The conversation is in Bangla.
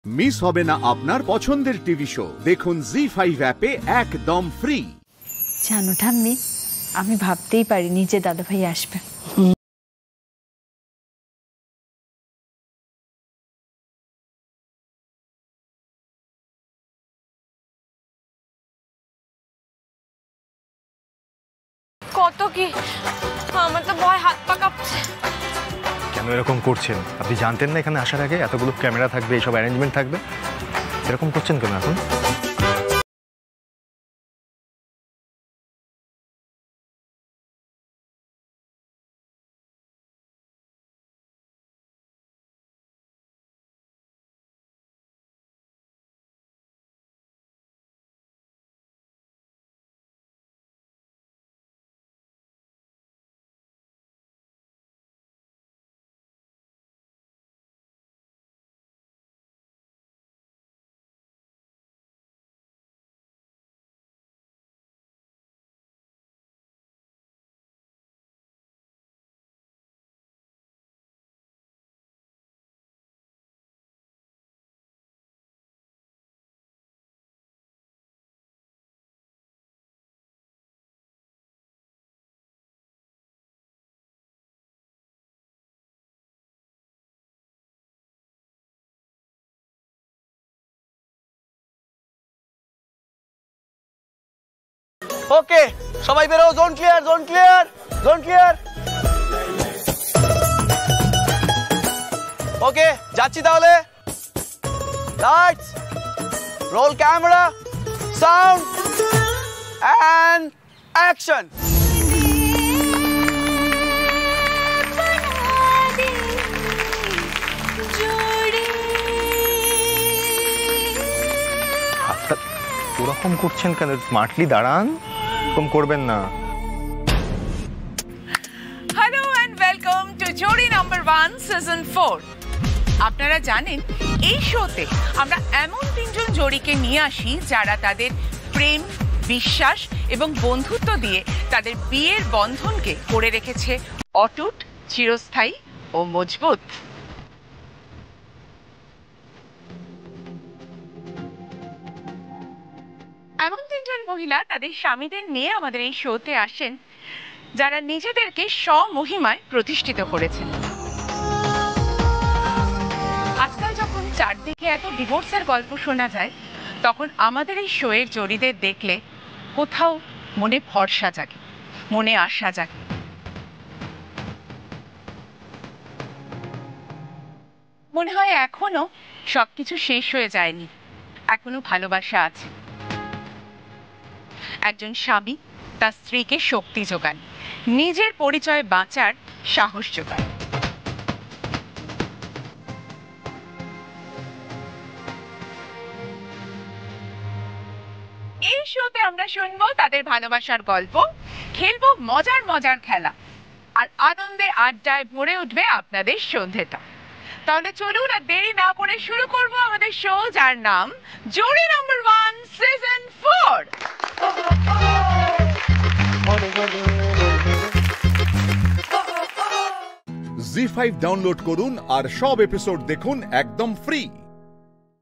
মিস হবে না আপনার পছন্দের টিভি শো। দেখুন জি5 অ্যাপে একদম ফ্রি। জানো ঠাম্মি, আমি ভাবতেই পারিনি যে দাদাভাই আসবে। কত কি, আমার তো ভয়, হাত পা কাঁপছে। কেন এরকম করছেন? আপনি জানতেন না এখানে আসার আগে এতগুলো ক্যামেরা থাকবে, এইসব অ্যারেঞ্জমেন্ট থাকবে? এরকম করছেন কেন এখন? ওকে, সবাই বেরো। Zone clear, zone clear, zone clear. Okay, যাচ্ছি তাহলে। Lights, roll camera, sound and action. ওরকম করছেন কেন? স্মার্টলি দাঁড়ান, এরকম করবেন না। Hello and welcome to Jodi number 1 season 4। আপনারা জানেন এই শোতে আমরা এমন তিনজন জোড়িকে নিয়ে আসি যারা তাদের প্রেম, বিশ্বাস এবং বন্ধুত্ব দিয়ে তাদের বিয়ের বন্ধনকে করে রেখেছে অটুট, চিরস্থায়ী ও মজবুত। এমন তিনজন মহিলা তাদের স্বামীদের নিয়ে আমাদের এই শোতে আসেন যারা নিজেদেরকে স্বমহিমায় প্রতিষ্ঠিত করেছেন। আজকাল যখন চারদিকে এত ডিভোর্সের গল্প শোনা যায়, তখন আমাদের এই শোয়ের জড়িদের দেখলে কোথাও মনে ভরসা জাগে, মনে আশা জাগে। মনে হয় এখনো সবকিছু শেষ হয়ে যায়নি, এখনো ভালোবাসা আছে। একজন স্বামী তার স্ত্রীকে শক্তি যোগান, নিজের পরিচয় বাঁচার সাহস যোগান। এই শোতে আমরা শুনবো তাদের ভালোবাসার গল্প, খেলবো মজার মজার খেলা, আর আনন্দে আড্ডায় ভরে উঠবে আপনাদের সন্ধ্যেটা। তাহলে চলুন আর দেরি না করে শুরু করব আমাদের শো, যার নাম জোড়ি নাম্বার 1 সিজন 4। জি5 ডাউনলোড করুন আর সব এপিসোড দেখুন একদম ফ্রি।